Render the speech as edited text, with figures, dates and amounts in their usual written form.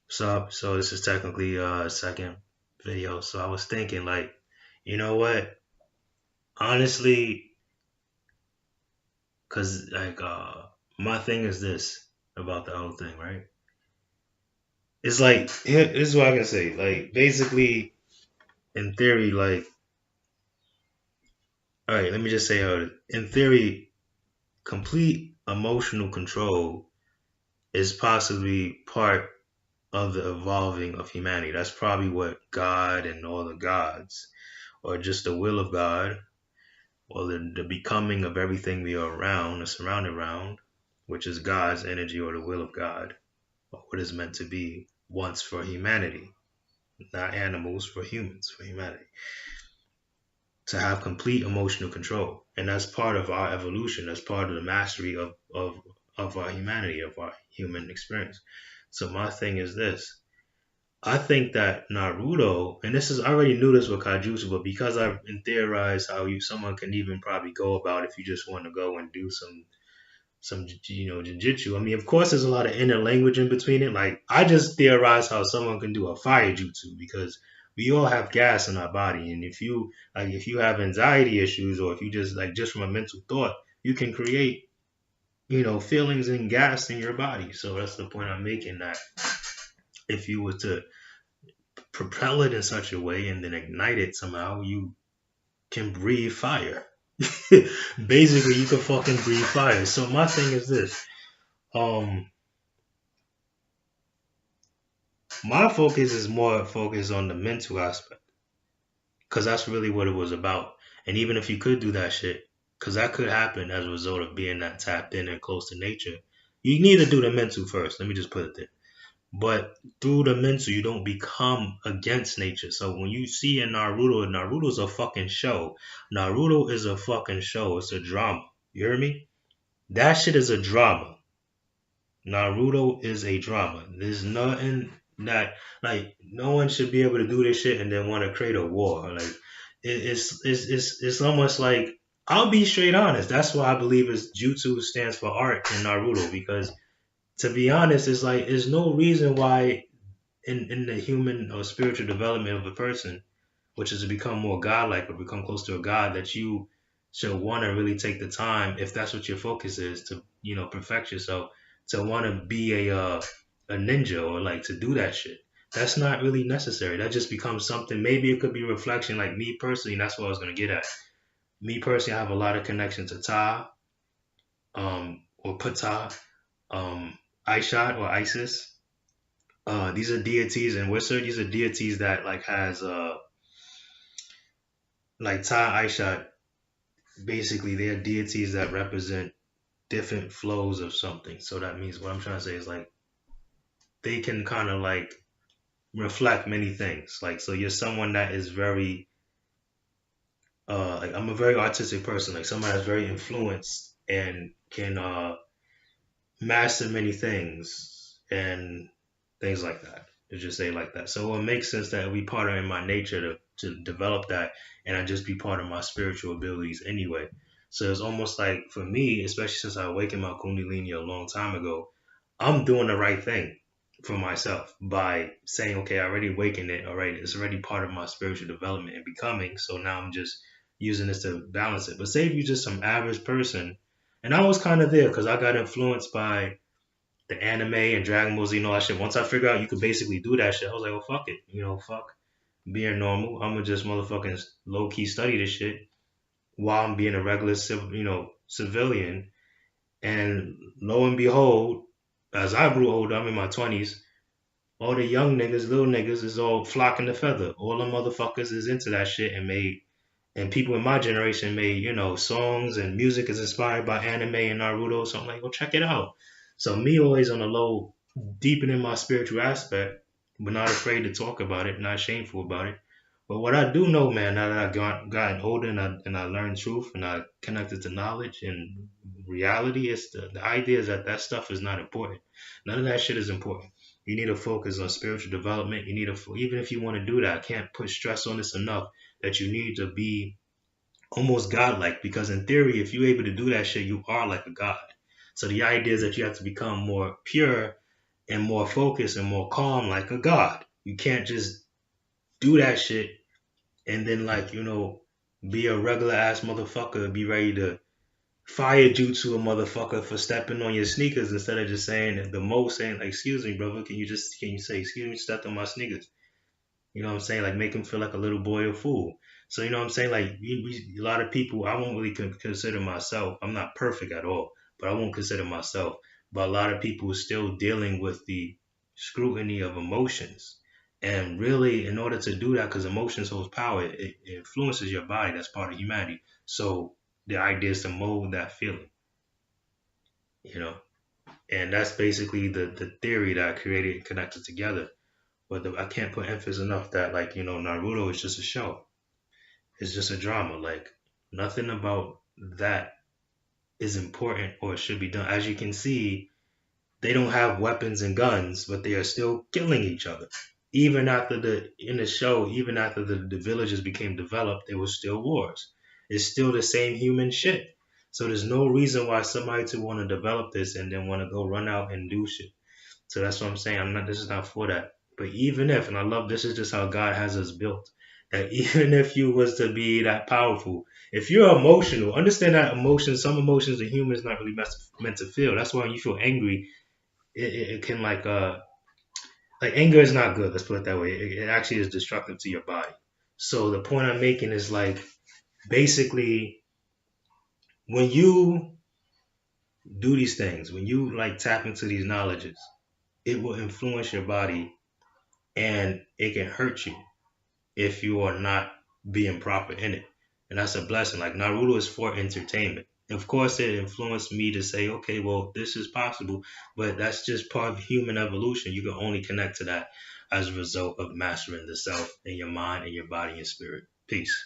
So this is technically second video. So I was thinking like, you know what? Honestly, cause like my thing is this about the whole thing, right? It's like this is what I can say. Like basically, in theory, like all right, let me just say how it is. In theory, complete emotional control is possibly part of the evolving of humanity. That's probably what God and all the gods, or just the will of God, or the becoming of everything we are around, or surrounded around, which is God's energy or the will of God, or what is meant to be once for humanity, not animals, for humans, for humanity, to have complete emotional control. And that's part of our evolution, that's part of the mastery of our humanity, of our human experience. So my thing is this. I think that Naruto, and this is I already knew this with KaJutsu, but because I've theorized how someone can even probably go about if you just want to go and do some jujitsu. I mean, of course, there's a lot of inner language in between it. Like I just theorized how someone can do a fire jutsu because we all have gas in our body, and if you have anxiety issues or if you just from a mental thought, you can create feelings and gas in your body. So that's the point I'm making, that if you were to propel it in such a way and then ignite it somehow, you can breathe fire. Basically, you can fucking breathe fire. So my thing is this. Um, my focus is more focused on the mental aspect, because that's really what it was about. And even if you could do that shit, because that could happen as a result of being that tapped in and close to nature, you need to do the mental first. Let me just put it there. But through the mental, you don't become against nature. So when you see in Naruto, Naruto's a fucking show. Naruto is a fucking show. It's a drama. You hear me? That shit is a drama. Naruto is a drama. There's nothing that like no one should be able to do this shit and then want to create a war. Like it's almost like I'll be straight honest. That's why I believe it's Jutsu stands for art in Naruto, because to be honest, it's like there's no reason why in the human or spiritual development of a person, which is to become more godlike or become close to a god, that you should want to really take the time, if that's what your focus is, to perfect yourself, to want to be a ninja or like to do that shit. That's not really necessary. That just becomes something. Maybe it could be reflection. Like me personally, and that's what I was gonna get at. Me personally, I have a lot of connection to Ta, or Ptah, Aishot or Isis. These are deities and Wizard. These are deities that like has like Ta Aishot. Basically, they are deities that represent different flows of something. So that means what I'm trying to say is like they can kind of like reflect many things. Like so, you're someone that is very like I'm a very artistic person. Like someone that's very influenced and can master many things and things like that. To just say it like that. So it makes sense that it would be part of in my nature to develop that, and I just be part of my spiritual abilities anyway. So it's almost like for me, especially since I awakened my Kundalini a long time ago, I'm doing the right thing for myself by saying, okay, I already awakened it. All right, it's already part of my spiritual development and becoming. So now I'm just using this to balance it. But say if you're just some average person, and I was kind of there because I got influenced by the anime and Dragon Balls, all that shit. Once I figured out you could basically do that shit, I was like, well, fuck it. Fuck being normal. I'm gonna just motherfucking low key study this shit while I'm being a regular, civilian. And lo and behold, as I grew older, I'm in my 20s. All the young niggas, little niggas, is all flocking the feather. All the motherfuckers is into that shit and people in my generation made, songs and music is inspired by anime and Naruto. So I'm like, go check it out. So me always on the low, deepening my spiritual aspect, but not afraid to talk about it, not shameful about it. But what I do know, man, now that I've gotten older and I learned truth and I connected to knowledge and reality, is the idea is that stuff is not important. None of that shit is important. You need to focus on spiritual development. You need to, even if you want to do that, I can't put stress on this enough, that you need to be almost godlike, because in theory, if you're able to do that shit, you are like a god. So the idea is that you have to become more pure and more focused and more calm like a god. You can't just do that shit and then like, be a regular ass motherfucker, be ready to fire jutsu a motherfucker for stepping on your sneakers instead of just saying the most saying like, excuse me, brother, can you say, excuse me, stepped on my sneakers? You know what I'm saying? Like make him feel like a little boy or fool. So you know what I'm saying? Like a lot of people, I won't really consider myself. I'm not perfect at all, but I won't consider myself. But a lot of people are still dealing with the scrutiny of emotions. And really, in order to do that, because emotions holds power, it influences your body. That's part of humanity. So the idea is to mold that feeling, you know. And that's basically the theory that I created and connected together. But I can't put emphasis enough that like Naruto is just a show. It's just a drama. Like nothing about that is important or should be done. As you can see, they don't have weapons and guns, but they are still killing each other. Even after in the show, even after the villages became developed, there was still wars. It's still the same human shit. So there's no reason why somebody to want to develop this and then want to go run out and do shit. So that's what I'm saying. I'm not. This is not for that. But even if, and I love this is just how God has us built. That even if you was to be that powerful, if you're emotional, understand that emotions, some emotions a human is not really meant to feel. That's why when you feel angry, it can like anger is not good. Let's put it that way. It actually is destructive to your body. So the point I'm making is like basically when you do these things, when you like tap into these knowledges, it will influence your body and it can hurt you if you are not being proper in it. And that's a blessing. Like Naruto is for entertainment. Of course, it influenced me to say, okay, well, this is possible, but that's just part of human evolution. You can only connect to that as a result of mastering the self in your mind and your body and spirit. Peace.